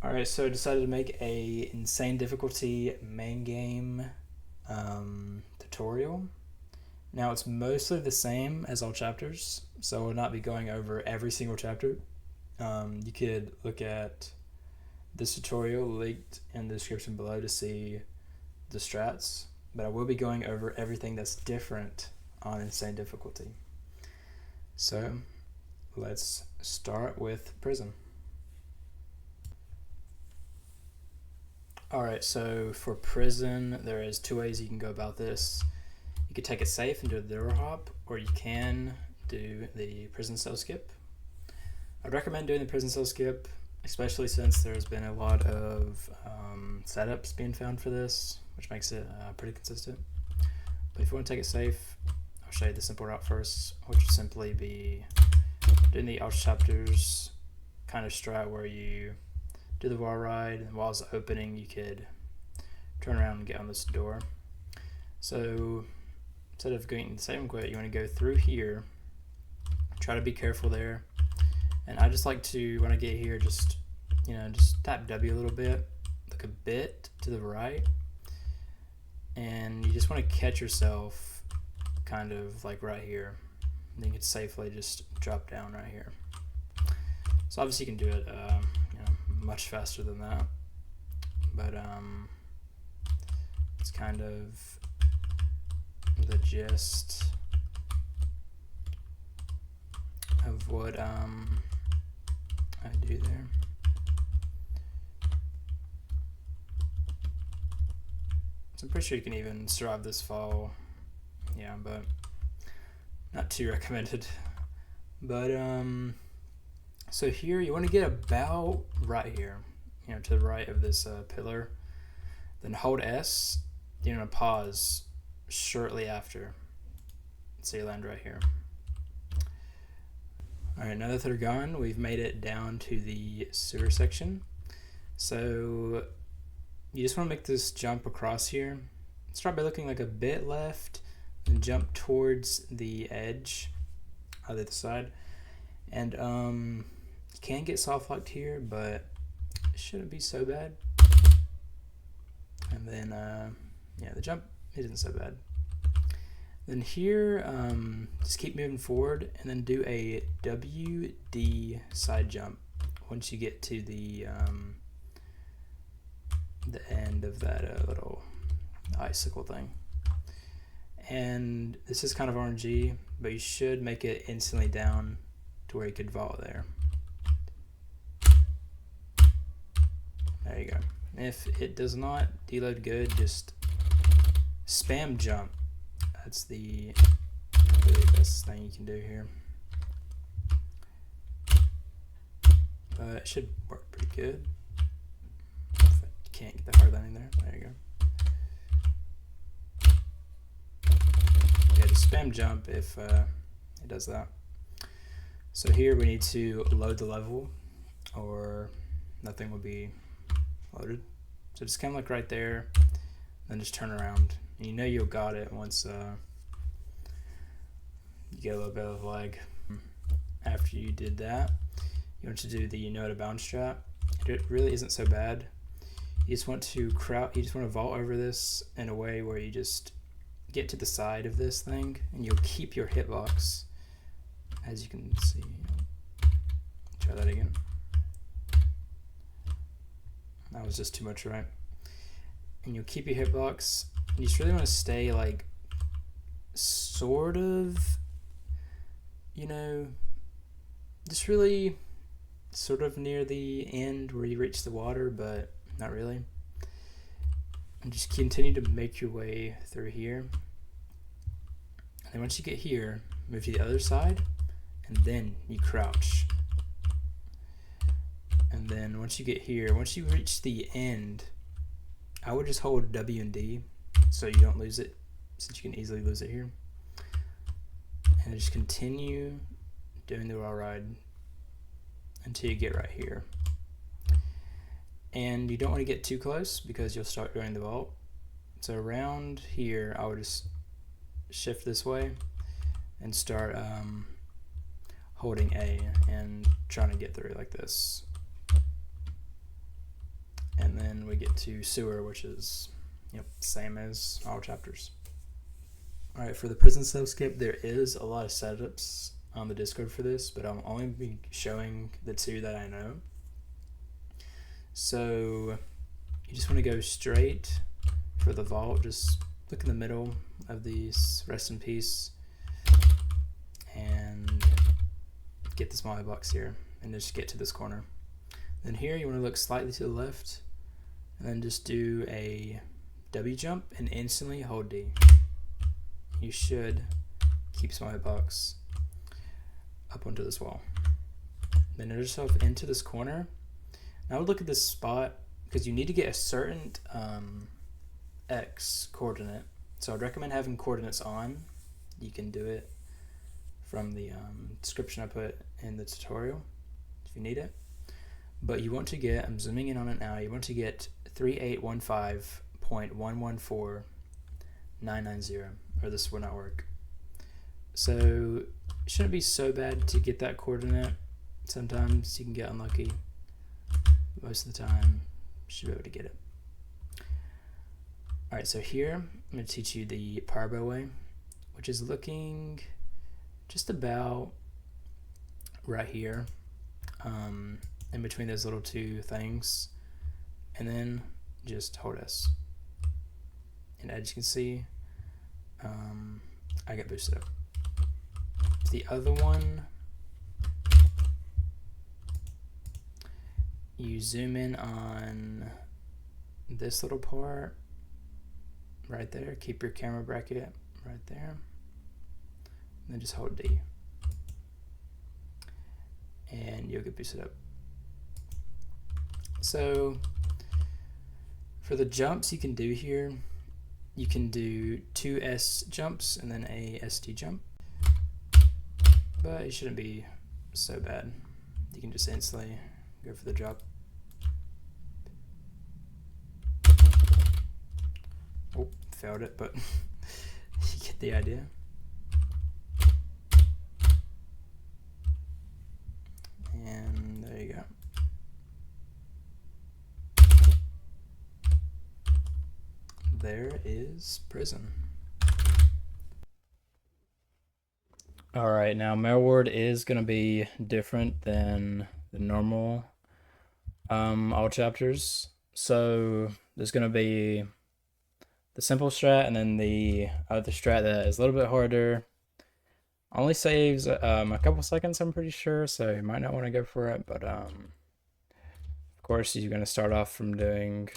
Alright, so I decided to make a insane difficulty main game tutorial. Now it's mostly the same as all chapters, so we'll not be going over every single chapter. You could look at this tutorial linked in the description below to see the strats, but I will be going over everything that's different on insane difficulty. So let's start with prison. Alright, so for prison, there is two ways you can go about this. You could take it safe and do a door hop, or you can do the prison cell skip. I'd recommend doing the prison cell skip, especially since there's been a lot of setups being found for this, which makes it pretty consistent. But if you want to take it safe, I'll show you the simple route first, which would simply be doing the Outlast chapters kind of strat where you do the wall ride, and while it's opening, you could turn around and get on this door. So instead of going the same way, you want to go through here. Try to be careful there. And I just like to, when I get here, just tap W a little bit, look a bit to the right, and you just want to catch yourself kind of like right here. And then you can safely just drop down right here. So obviously you can do it much faster than that, but it's kind of the gist of what I do there. So I'm pretty sure you can even survive this fall, yeah, but not too recommended. But so here you want to get about right here, to the right of this pillar. Then hold S. You're going to pause shortly after. So you land right here. Alright, now that they're gone, we've made it down to the sewer section. So you just want to make this jump across here. Start by looking like a bit left and jump towards the edge on the other side. And you can get soft locked here, but it shouldn't be so bad. And then yeah, the jump isn't so bad. Then here, just keep moving forward and then do a WD side jump once you get to the end of that little icicle thing. And this is kind of RNG, but you should make it instantly down to where you could vault there. There you go. If it does not deload good, just spam jump. That's the really best thing you can do here. But it should work pretty good. If I can't get the hard landing there. There you go. Yeah, just spam jump if it does that. So here we need to load the level, or nothing will be loaded. So just kind of like right there, then just turn around. And you know you'll got it once you get a little bit of lag. After you did that, you want to do the know to bounce strat. It really isn't so bad. You just want to vault over this in a way where you just get to the side of this thing, and you'll keep your hitbox. As you can see, try that again. That was just too much, right? And you'll keep your hitbox. You just really want to stay like sort of, just really sort of near the end where you reach the water, but not really. And just continue to make your way through here. And then once you get here, move to the other side, and then you crouch. And then once you get here, once you reach the end, I would just hold W and D so you don't lose it, since you can easily lose it here. And just continue doing the wall ride until you get right here. And you don't want to get too close because you'll start doing the vault. So around here, I would just shift this way and start holding A and trying to get through like this. we get to sewer, which is same as all chapters. All right, for the prison cell skip, there is a lot of setups on the Discord for this, but I'll only be showing the 2 that I know. So you just want to go straight for the vault. Just look in the middle of these, rest in peace, and get this molly box here, and just get to this corner. Then here you want to look slightly to the left, and then just do a W jump and instantly hold D. You should keep smiley box up onto this wall. Then enter yourself into this corner. Now I would look at this spot because you need to get a certain X coordinate. So I'd recommend having coordinates on. You can do it from the description I put in the tutorial if you need it. But you want to get, I'm zooming in on it now, you want to get 3815.114990, or this will not work. So it shouldn't be so bad to get that coordinate. Sometimes you can get unlucky. Most of the time, you should be able to get it. Alright, so here, I'm going to teach you the parabo way, which is looking just about right here, in between those little 2 things, and then just hold S. And as you can see, I get boosted up. The other one, you zoom in on this little part right there, keep your camera bracket right there, and then just hold D, and you'll get boosted up. So for the jumps you can do here, you can do 2 S jumps and then a ST jump, but it shouldn't be so bad. You can just instantly go for the drop. Oh, failed it, but you get the idea. And there you go. There is prison. Alright, now mail ward is going to be different than the normal all chapters. So there's going to be the simple strat and then the other strat that is a little bit harder. Only saves a couple seconds, I'm pretty sure, so you might not want to go for it, but of course you're going to start off from doing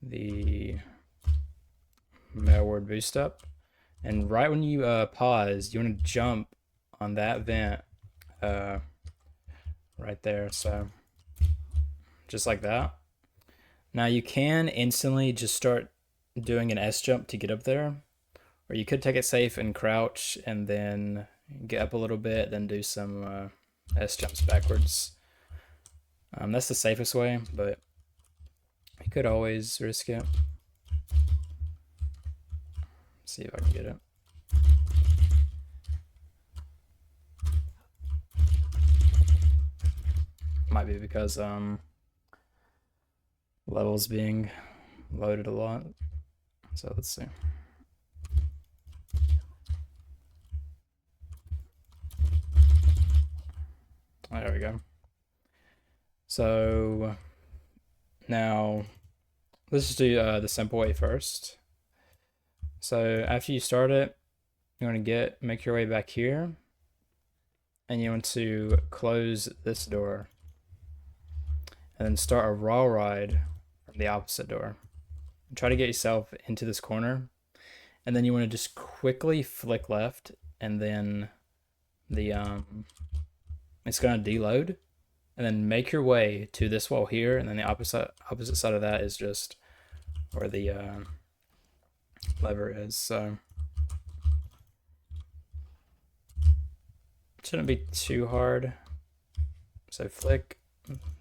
the mail ward boost up, and right when you pause, you want to jump on that vent right there, so just like that. Now you can instantly just start doing an S jump to get up there, or you could take it safe and crouch and then get up a little bit, then do some S jumps backwards. That's the safest way, but you could always risk it. See if I can get it. Might be because levels being loaded a lot. So let's see. There we go. So now let's just do the simple way first. So after you start it, you want to make your way back here, and you want to close this door, and then start a raw ride from the opposite door. Try to get yourself into this corner, and then you want to just quickly flick left, and then the it's going to deload, and then make your way to this wall here, and then the opposite side of that is just where the lever is. So it shouldn't be too hard. So flick,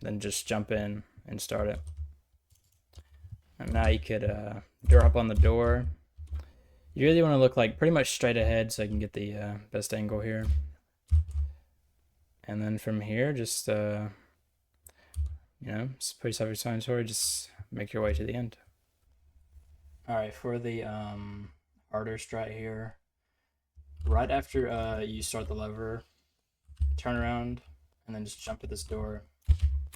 then just jump in and start it. And now you could drop on the door. You really want to look like pretty much straight ahead so I can get the best angle here. And then from here, just you know, it's pretty self-explanatory. Just make your way to the end. All right, for the harder strat here, right after you start the lever, turn around and then just jump to this door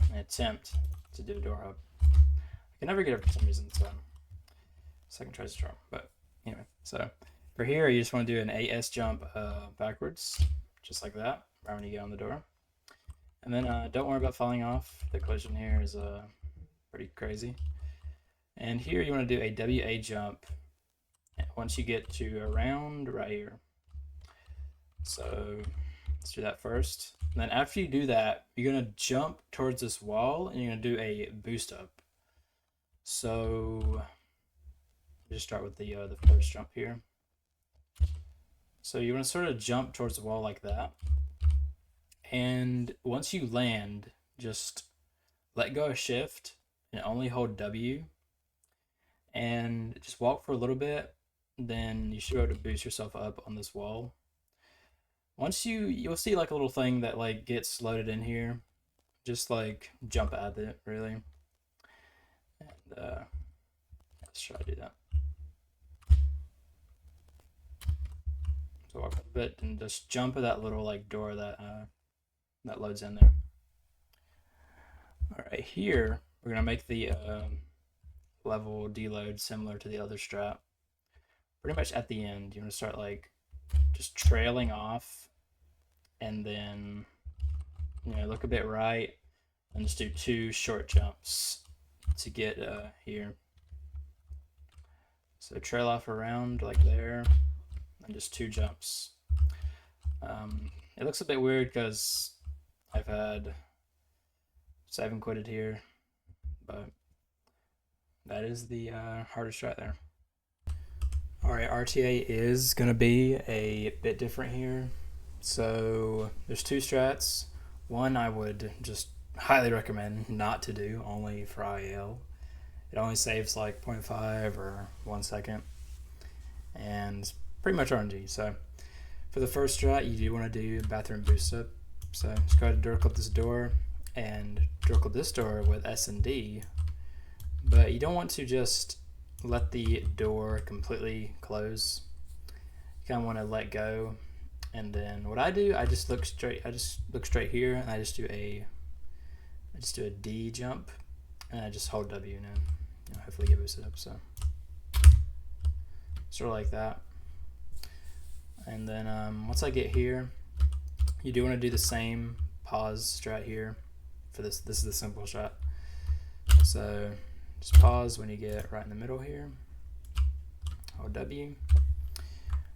and attempt to do a door hop. I can never get it for some reason, so second try to charm. But anyway, so for here, you just want to do an AS jump backwards, just like that, right when you get on the door. And then don't worry about falling off. The collision here is pretty crazy. And here you want to do a WA jump once you get to around right here. So let's do that first. And then after you do that, you're going to jump towards this wall and you're going to do a boost up. So just start with the first jump here. So you want to sort of jump towards the wall like that. And once you land, just let go of shift and only hold W. And just walk for a little bit. Then you should be able to boost yourself up on this wall. Once you'll see like a little thing that like gets loaded in here. Just like jump at it, really. And let's try to do that. So walk a bit and just jump at that little like door that that loads in there. All right, here we're gonna make the level deload similar to the other strat. Pretty much at the end, you want to start like just trailing off, and then look a bit right, and just do 2 short jumps to get here. So trail off around like there, and just 2 jumps. It looks a bit weird because I've had 7 quitted here, but that is the hardest strat there. Alright, RTA is going to be a bit different here. So there's 2 strats. One I would just highly recommend not to do, only for IL. It only saves like 0.5 or 1 second. And it's pretty much RNG. So for the first strat, you do want to do bathroom boost up. So just go ahead and door clip this door and door clip this door with S and D. But you don't want to just let the door completely close. You kind of want to let go, and then what I do, I just look straight here, and I just do a D jump, and I just hold W and then hopefully get boosted up. So sort of like that. And then once I get here, you do want to do the same pause strat here for this. This is the simple strat. So just pause when you get right in the middle here. Hold W.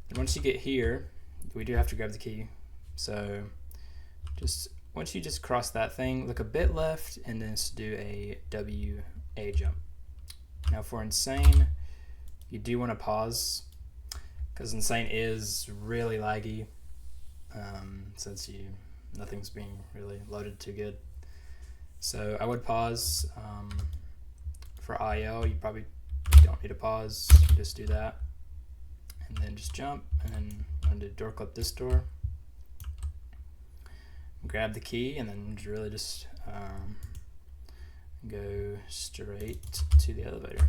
And once you get here, we do have to grab the key. So just once you just cross that thing, look a bit left and then just do a WA jump. Now for insane, you do want to pause because insane is really laggy since nothing's being really loaded too good. So I would pause. For IL, you probably don't need to pause. You just do that, and then just jump, and then I'm going to door clip this door, grab the key, and then really just go straight to the elevator.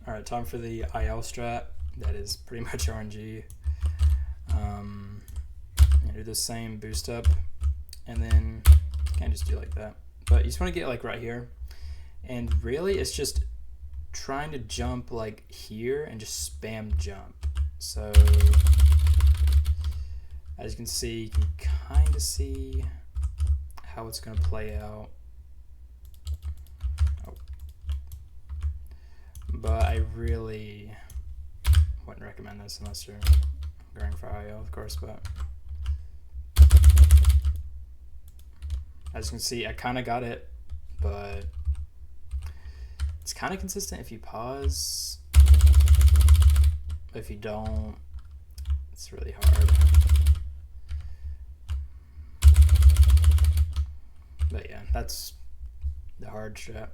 All right, time for the IL strat. That is pretty much RNG. Do the same boost up, and then you can just do like that. But you just want to get like right here. And really, it's just trying to jump like here and just spam jump. So as you can see, you can kind of see how it's going to play out. But I really wouldn't recommend this unless you're going for IO, of course. But as you can see, I kind of got it, but it's kind of consistent if you pause. But if you don't, it's really hard. But yeah, that's the hard strat.